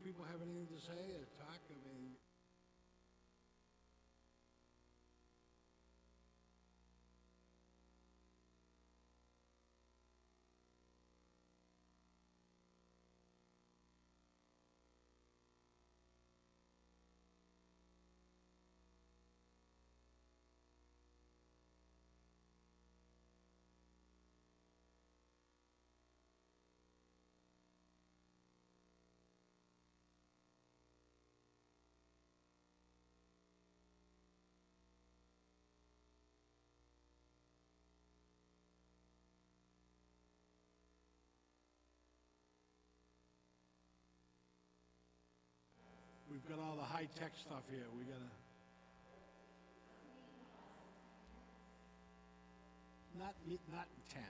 people have anything to say or talk? I mean, we've got all the high-tech stuff here. We gotta... Not in 10.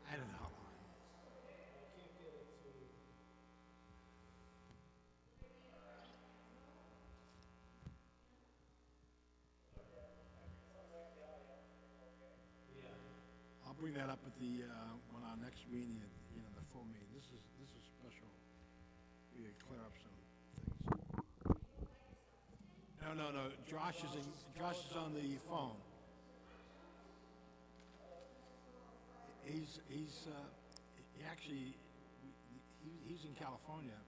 I don't know. I'll bring that up at the, on our next meeting, the full meeting. This is special. We can clear up some things. No. Josh is on the phone. He's in California,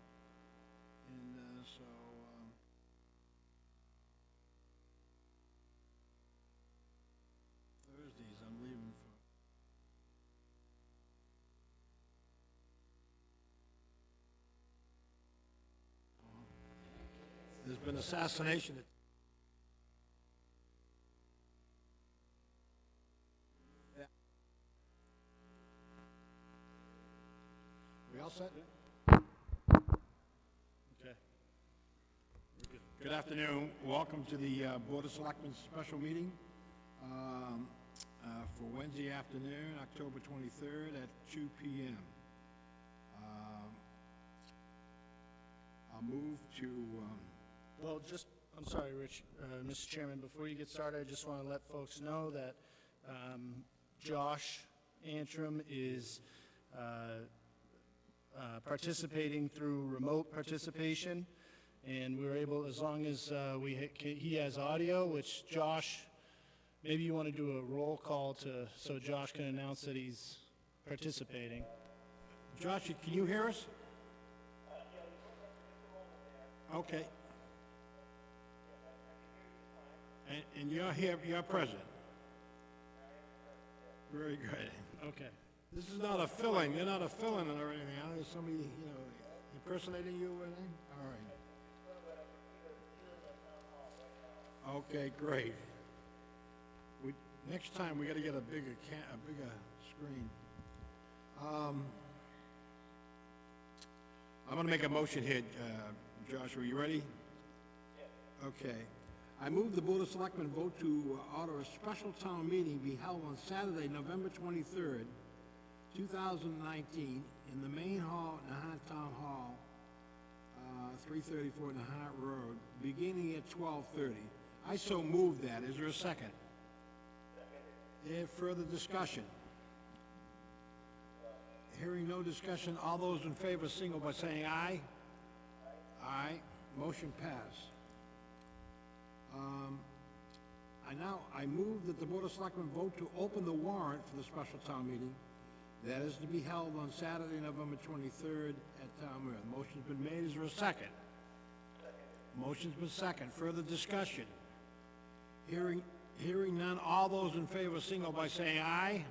and so Thursdays I'm leaving for. There's been assassination. We all set? Okay. Good afternoon. Welcome to the Board of Selectmen special meeting for Wednesday afternoon, October 23rd at 2 p.m. I'll move to... Well, I'm sorry, Rich, Mr. Chairman, before you get started, I just want to let folks know that Josh Antrim is participating through remote participation, and we're able, as long as he has audio, which Josh, maybe you want to do a roll call so Josh can announce that he's participating. Josh, can you hear us? Okay. And you're here, you're present. Very good. Okay. This is not a fill-in. You're not a fill-in or anything. Is somebody, impersonating you or anything? All right. Okay, great. Next time we got to get a bigger screen. I'm going to make a motion here, Josh. Are you ready? Yeah. Okay. I move the Board of Selectmen vote to order a special town meeting be held on Saturday, November 23rd, 2019, in the main hall at Nahant Town Hall, 334 Nahant Road, beginning at 12:30. I so move that. Is there a second? Second. Any further discussion? Hearing no discussion, all those in favor signal by saying aye. Aye. Aye. Motion passed. I move that the Board of Selectmen vote to open the warrant for the special town meeting that is to be held on Saturday, November 23rd at Town Hall. Motion's been made. Is there a second? Second. Motion's been second. Further discussion? Hearing none, all those in favor signal by saying aye.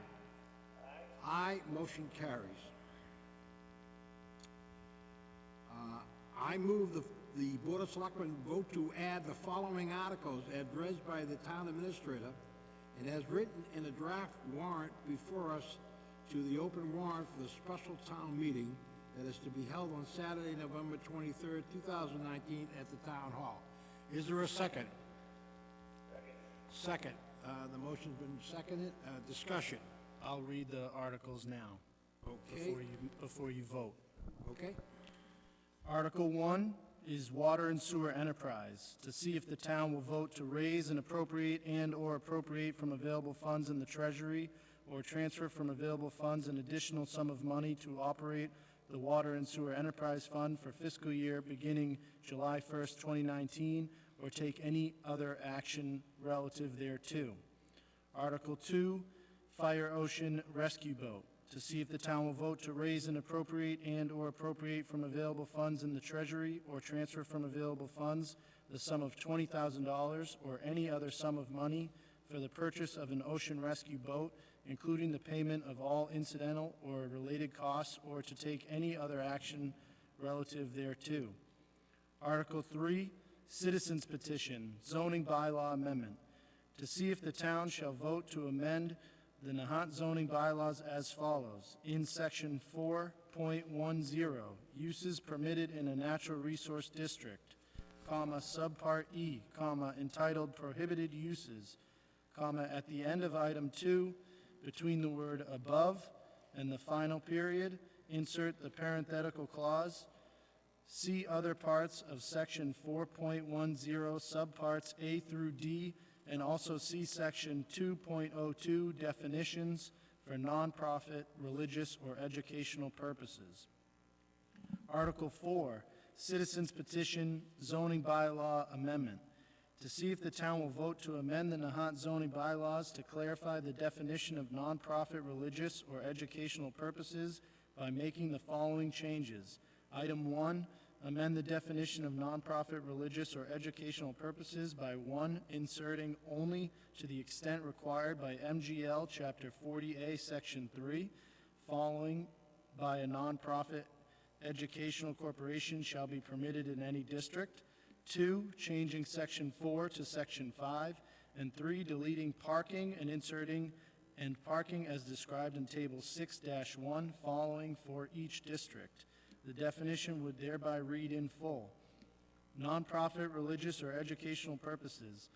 Aye. Aye. Motion carries. I move the Board of Selectmen vote to add the following articles as read by the Town Administrator and as written in a draft warrant before us to the open warrant for the special town meeting that is to be held on Saturday, November 23rd, 2019 at the Town Hall. Is there a second? Second. Second. The motion's been seconded. Discussion. I'll read the articles now. Okay. Before you vote. Okay. Article 1 is Water and Sewer Enterprise, to see if the town will vote to raise and appropriate from available funds in the Treasury or transfer from available funds an additional sum of money to operate the Water and Sewer Enterprise Fund for fiscal year beginning July 1st, 2019, or take any other action relative thereto. Article 2, Fire Ocean Rescue Boat, to see if the town will vote to raise and appropriate and/or appropriate from available funds in the Treasury or transfer from available funds the sum of $20,000 or any other sum of money for the purchase of an ocean rescue boat, including the payment of all incidental or related costs, or to take any other action relative thereto. Article 3, Citizens Petition, Zoning Bylaw Amendment, to see if the town shall vote to amend the Nahant zoning bylaws as follows. In Section 4.10, uses permitted in a natural resource district, comma, Subpart E, comma, entitled Prohibited Uses, comma, at the end of item 2, between the word above and the final period, insert the parenthetical clause. See other parts of Section 4.10, subparts A through D, and also see Section 2.02, definitions for nonprofit, religious, or educational purposes. Article 4, Citizens Petition, Zoning Bylaw Amendment, to see if the town will vote to amend the Nahant zoning bylaws to clarify the definition of nonprofit, religious, or educational purposes by making the following changes. Item 1, amend the definition of nonprofit, religious, or educational purposes by 1, inserting only to the extent required by MGL Chapter 40A, Section 3, following by a nonprofit educational corporation shall be permitted in any district. 2, changing Section 4 to Section 5. And 3, deleting parking and inserting and parking as described in Table 6-1 following for each district. The definition would thereby read in full. Nonprofit, religious, or educational purposes.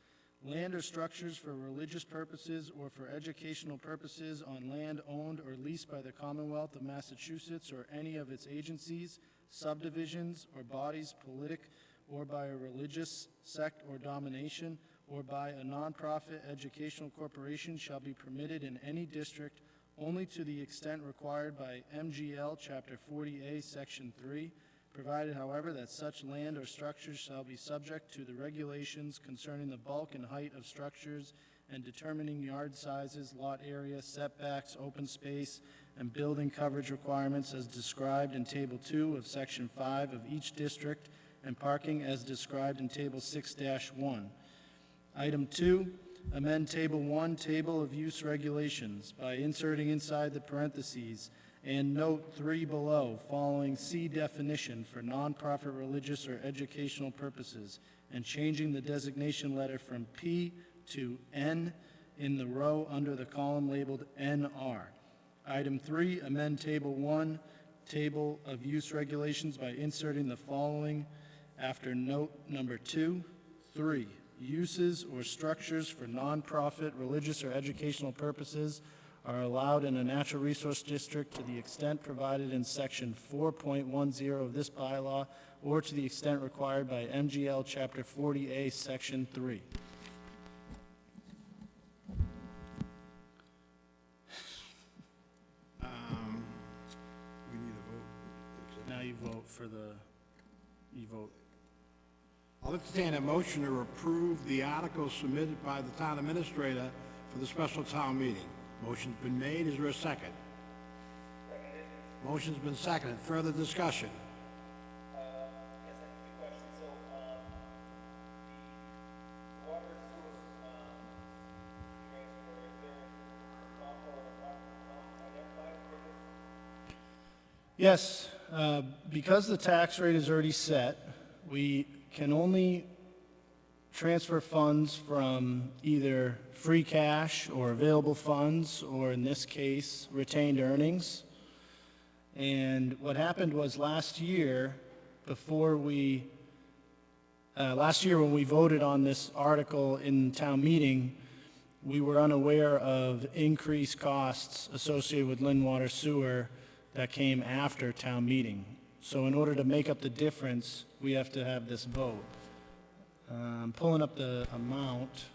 Land or structures for religious purposes or for educational purposes on land owned or leased by the Commonwealth of Massachusetts or any of its agencies, subdivisions, or bodies politic, or by a religious sect or domination, or by a nonprofit educational corporation shall be permitted in any district only to the extent required by MGL Chapter 40A, Section 3, provided, however, that such land or structures shall be subject to the regulations concerning the bulk and height of structures and determining yard sizes, lot area, setbacks, open space, and building coverage requirements as described in Table 2 of Section 5 of each district, and parking as described in Table 6-1. Item 2, amend Table 1, Table of Use Regulations, by inserting inside the parentheses and Note 3 below, following C definition for nonprofit, religious, or educational purposes, and changing the designation letter from P to N in the row under the column labeled NR. Item 3, amend Table 1, Table of Use Regulations, by inserting the following after Note number 2, 3. Uses or structures for nonprofit, religious, or educational purposes are allowed in a natural resource district to the extent provided in Section 4.10 of this bylaw or to the extent required by MGL Chapter 40A, Section 3. We need a vote. Now you vote for the, you vote. I'll entertain a motion to approve the articles submitted by the town administrator for the special town meeting. Motion's been made. Is there a second? Seconded. Motion's been seconded. Further discussion? Yes, I have two questions. So, the water and sewer transfer, is there a thought or identified for this? Yes, because the tax rate is already set, we can only transfer funds from either free cash or available funds, or in this case, retained earnings. And what happened was last year, when we voted on this article in town meeting, we were unaware of increased costs associated with Lynn Water Sewer that came after town meeting. So in order to make up the difference, we have to have this vote. I'm pulling up the amount.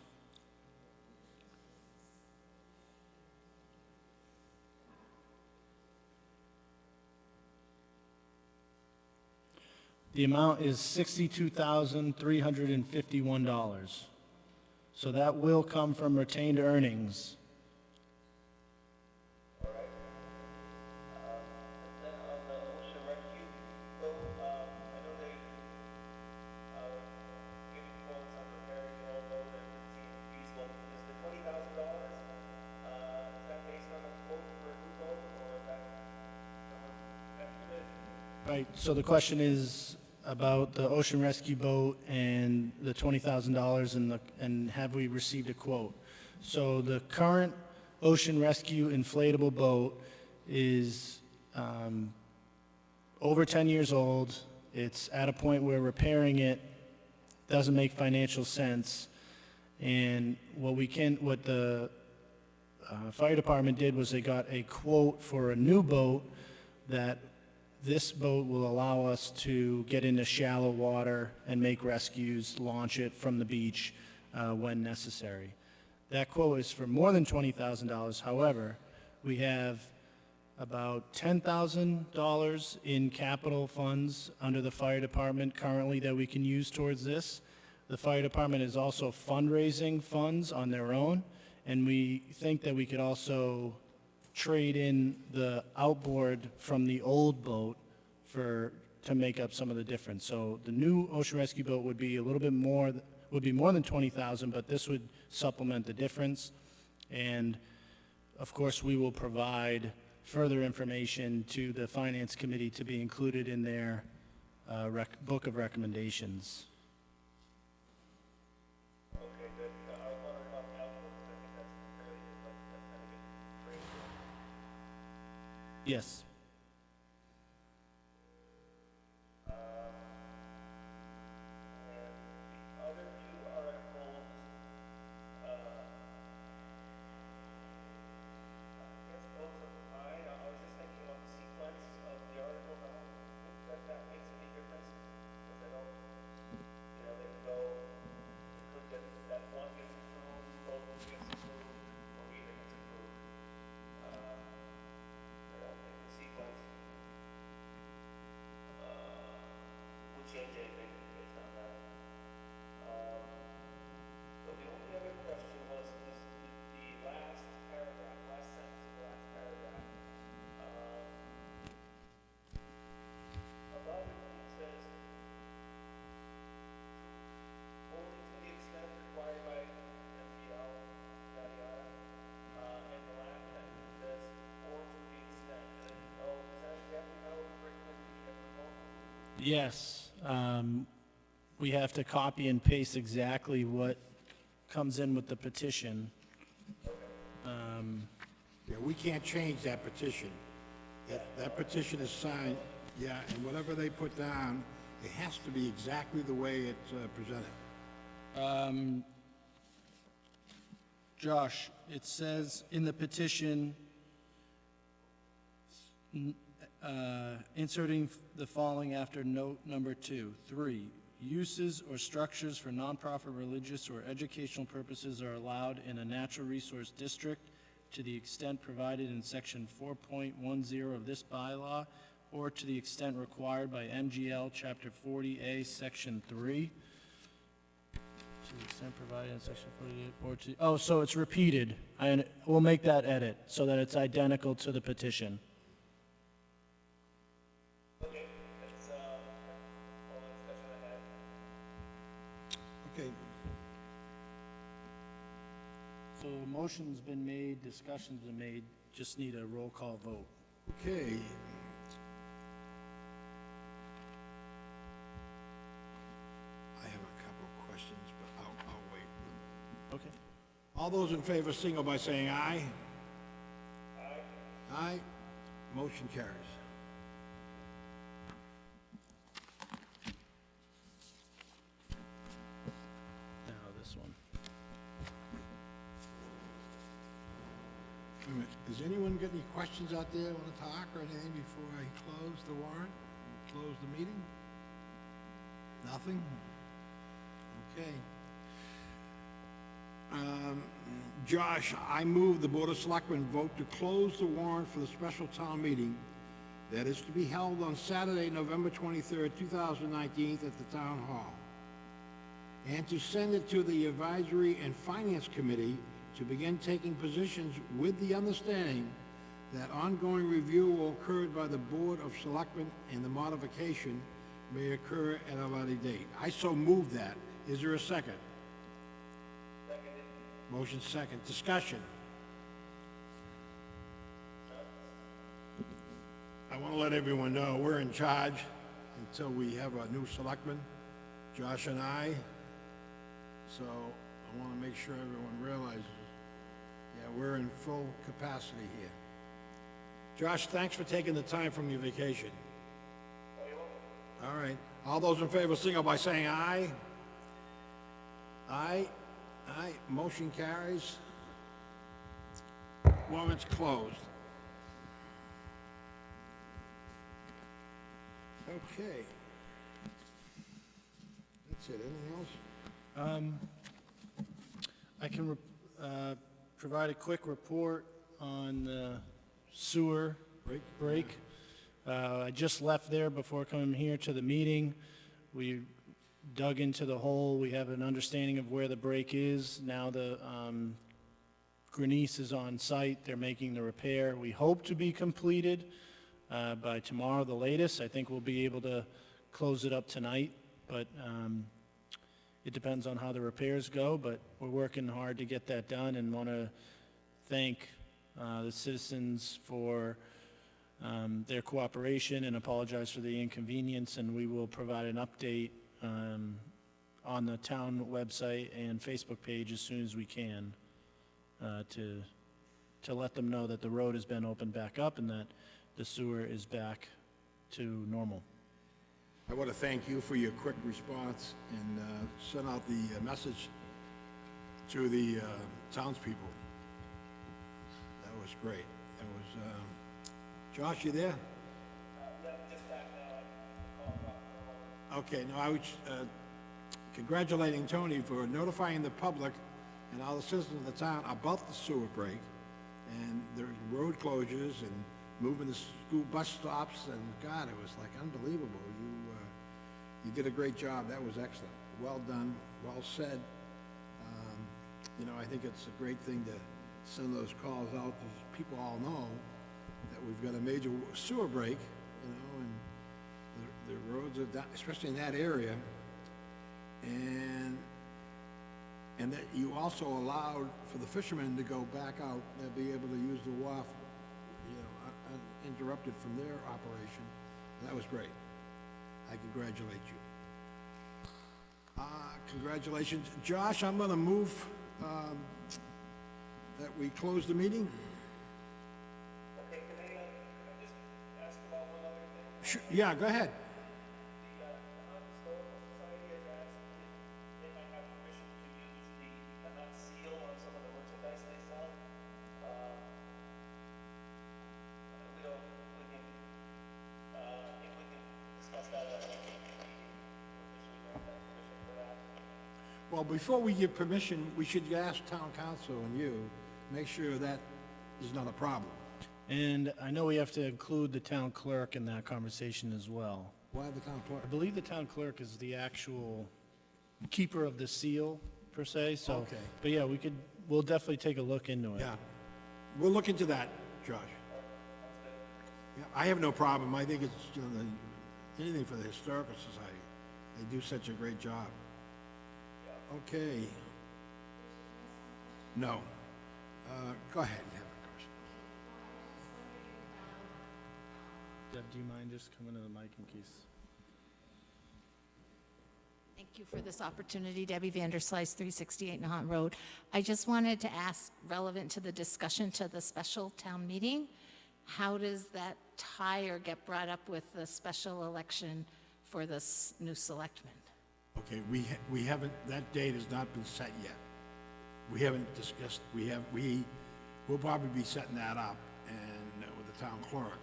The amount is $62,351. So that will come from retained earnings. Then on the ocean rescue, so, I know they, giving quotes on repairing the old boat and it seemed feasible. Is the $20,000, is that based on a quote for a new boat, or is that someone estimate? Right, so the question is about the ocean rescue boat and the $20,000 and have we received a quote? So the current ocean rescue inflatable boat is over 10 years old. It's at a point where repairing it doesn't make financial sense. And what the fire department did was they got a quote for a new boat that this boat will allow us to get into shallow water and make rescues, launch it from the beach when necessary. That quote is for more than $20,000. However, we have about $10,000 in capital funds under the fire department currently that we can use towards this. The fire department is also fundraising funds on their own, and we think that we could also trade in the outboard from the old boat to make up some of the difference. So the new ocean rescue boat would be a little bit more, would be more than $20,000, but this would supplement the difference. And of course, we will provide further information to the Finance Committee to be included in their book of recommendations. Okay, good. I was wondering about the outlook, I think that's fairly, that's kind of good trade. Yes. And the other two articles, I guess both are fine. I was just thinking about the sequence of the articles. I don't think that makes any difference, because I don't, they go, it could get, that one gets approved, both gets approved, or either gets approved. I don't think the sequence, would change anything based on that. So the only other question was, is the last paragraph, last sentence of the last paragraph. Above it says, only to the extent required by MGL, yada yada. And the last sentence says, or to the extent. And, is that exactly how it's written in the proposal? Yes. We have to copy and paste exactly what comes in with the petition. Yeah, we can't change that petition. That petition is signed, yeah, and whatever they put down, it has to be exactly the way it's presented. Josh, it says in the petition, inserting the following after note number 2. 3, uses or structures for nonprofit religious or educational purposes are allowed in a natural resource district to the extent provided in section 4.10 of this bylaw or to the extent required by MGL Chapter 40A, Section 3. To the extent provided in section 48 or to, oh, so it's repeated. We'll make that edit so that it's identical to the petition. Okay, that's, all the discussion I had. Okay, So motion's been made, discussion's been made, just need a roll call vote. okay. I have a couple of questions, but I'll wait. Okay. All those in favor signal by saying aye. Aye. Aye. Motion carries. Now this one. Wait a minute, does anyone got any questions out there, want to talk or anything before I close the warrant? Close the meeting? Nothing? Okay. Josh, I move the Board of Selectmen vote to close the warrant for the special town meeting that is to be held on Saturday, November 23rd, 2019, at the Town Hall, and to send it to the Advisory and Finance Committee to begin taking positions with the understanding that ongoing review will occur by the Board of Selectmen and the modification may occur at a later date. I so move that. Is there a second? Seconded. Motion second. Discussion. I want to let everyone know we're in charge until we have a new selectman, Josh and I. So I want to make sure everyone realizes, yeah, we're in full capacity here. Josh, thanks for taking the time from your vacation. All right. All those in favor signal by saying aye. Aye. Aye. Motion carries. Warrant's closed. Okay. That's it. Anything else? I can provide a quick report on the sewer break. I just left there before coming here to the meeting. We dug into the hole. We have an understanding of where the break is. Now the Grenice is on site. They're making the repair. We hope to be completed by tomorrow, the latest. I think we'll be able to close it up tonight, but it depends on how the repairs go, but we're working hard to get that done and want to thank the citizens for their cooperation and apologize for the inconvenience, and we will provide an update on the town website and Facebook page as soon as we can to let them know that the road has been opened back up and that the sewer is back to normal. I want to thank you for your quick response and send out the message to the townspeople. That was great. It was, Josh, you there? Yeah, just back now. Okay, no, I was congratulating Tony for notifying the public and all the citizens of the town about the sewer break and the road closures and moving the school bus stops, and God, it was like unbelievable. You did a great job. That was excellent. Well done, well said. You know, I think it's a great thing to send those calls out, because people all know that we've got a major sewer break, you know, and the roads are down, especially in that area. And that you also allowed for the fishermen to go back out and be able to use the wharf, you know, uninterrupted from their operation. That was great. I congratulate you. Congratulations. Josh, I'm going to move that we close the meeting. Okay, can I just ask about one other thing? Sure. Yeah, go ahead. The Nahant Historical Society has asked if they might have permission to use the Nahant seal on some of the merchandise they sell. We don't, we can, if we can discuss that at a later meeting, officially grant that permission for that. Well, before we give permission, we should ask town council and you, make sure that is not a problem. And I know we have to include the town clerk in that conversation as well. Why the town clerk? I believe the town clerk is the actual keeper of the seal, per se, so. Okay. But yeah, we'll definitely take a look into it. Yeah. We'll look into that, Josh. Yeah, I have no problem. I think it's, you know, anything for the Historical Society. They do such a great job. Okay. No. Go ahead. You have a question. Deb, do you mind just coming to the mic in case? Thank you for this opportunity. Debbie Vanderslice, 368 Nahant Road. I just wanted to ask, relevant to the discussion to the special town meeting, how does that tie or get brought up with the special election for this new selectman? Okay, we haven't, that date has not been set yet. We haven't discussed, we'll probably be setting that up and with the town clerk,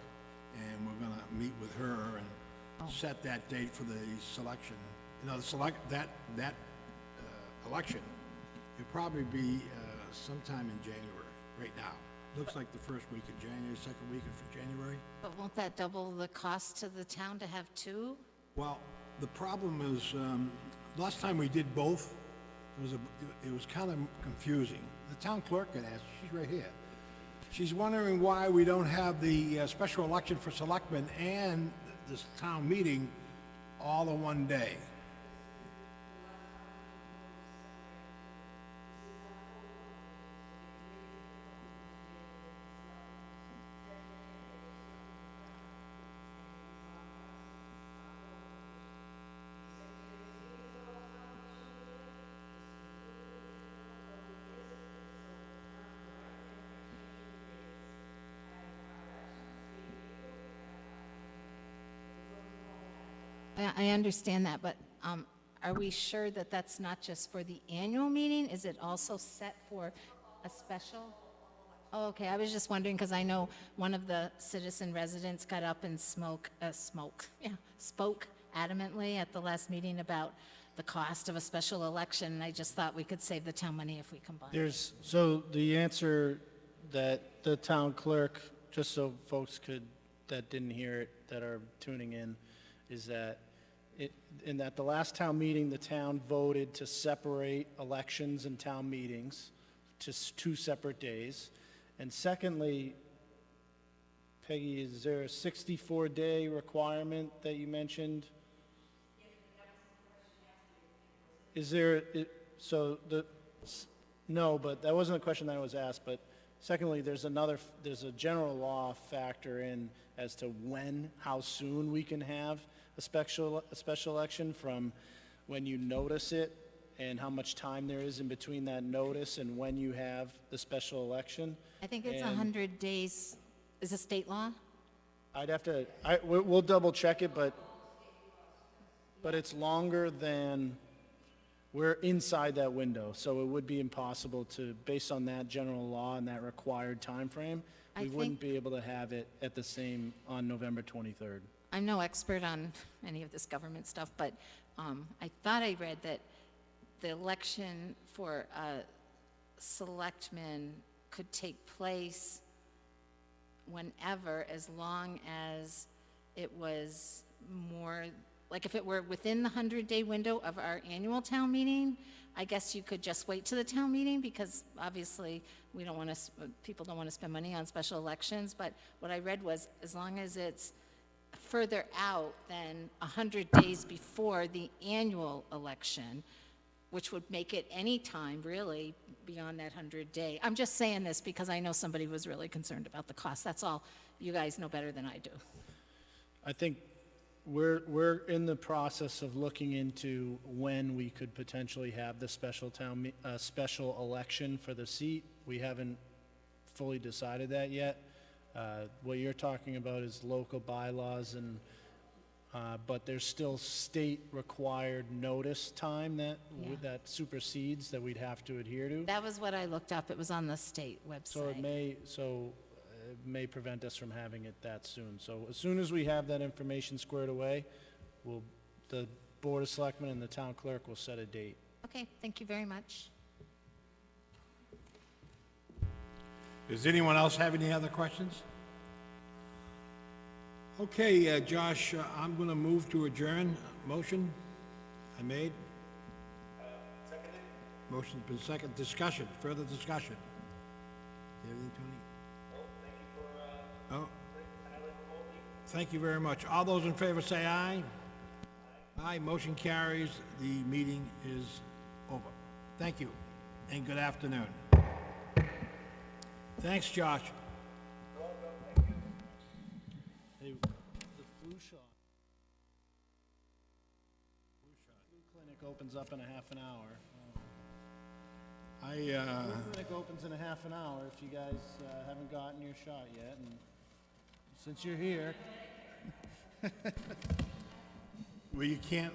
and we're gonna meet with her and set that date for the selection. You know, that election, it'll probably be sometime in January, right now. Looks like the first week of January, second week of January. But won't that double the cost to the town to have two? Well, the problem is, last time we did both, it was kind of confusing. The town clerk had asked, she's right here. She's wondering why we don't have the special election for selectmen and this town meeting all in one day. I understand that, but are we sure that that's not just for the annual meeting? Is it also set for a special? Oh, okay, I was just wondering, because I know one of the citizen residents got up and spoke adamantly at the last meeting about the cost of a special election, and I just thought we could save the town money if we combine. So the answer that the town clerk, just so folks that didn't hear it, that are tuning in, is that at the last town meeting, the town voted to separate elections and town meetings to two separate days. And secondly, Peggy, is there a 64-day requirement that you mentioned? Is there, no, but that wasn't a question that was asked, but secondly, there's a general law factor in as to how soon we can have a special election, from when you notice it and how much time there is in between that notice and when you have the special election. I think it's And 100 days. Is it state law? I'd have to, we'll double check it, but it's longer than, we're inside that window, so it would be impossible to, based on that general law and that required time frame, I we wouldn't think- be able to have it at the same, on November 23rd. I'm no expert on any of this government stuff, but I thought I read that the election for selectmen could take place whenever, as long as it was more, like if it were within the 100-day window of our annual town meeting, I guess you could just wait to the town meeting, because obviously we don't want to, people don't want to spend money on special elections, but what I read was, as long as it's further out than 100 days before the annual election, which would make it any time really beyond that 100-day. I'm just saying this because I know somebody was really concerned about the cost. That's all. You guys know better than I do. I think we're in the process of looking into when we could potentially have the special election for the seat. We haven't fully decided that yet. What you're talking about is local bylaws, and but there's still state-required notice time that supersedes, that we'd have to adhere to. That was what I looked up. It was on the state website. So it may prevent us from having it that soon. So as soon as we have that information squared away, the Board of Selectmen and the town clerk will set a date. Okay, thank you very much. Does anyone else have any other questions? Okay, Josh, I'm going to move to adjourn. Motion I made. Seconded? Motion's been second. Discussion, further discussion. You have anything, Tony? Well, thank you for, Oh, highlighting remotely. thank you very much. All those in favor say aye. Aye, motion carries. The meeting is over. Thank you, and good afternoon. Thanks, Josh. Hey, the flu shot. Flu clinic opens up in a half an hour. Flu clinic opens in a half an hour if you guys haven't gotten your shot yet, and since you're here. Well, you can't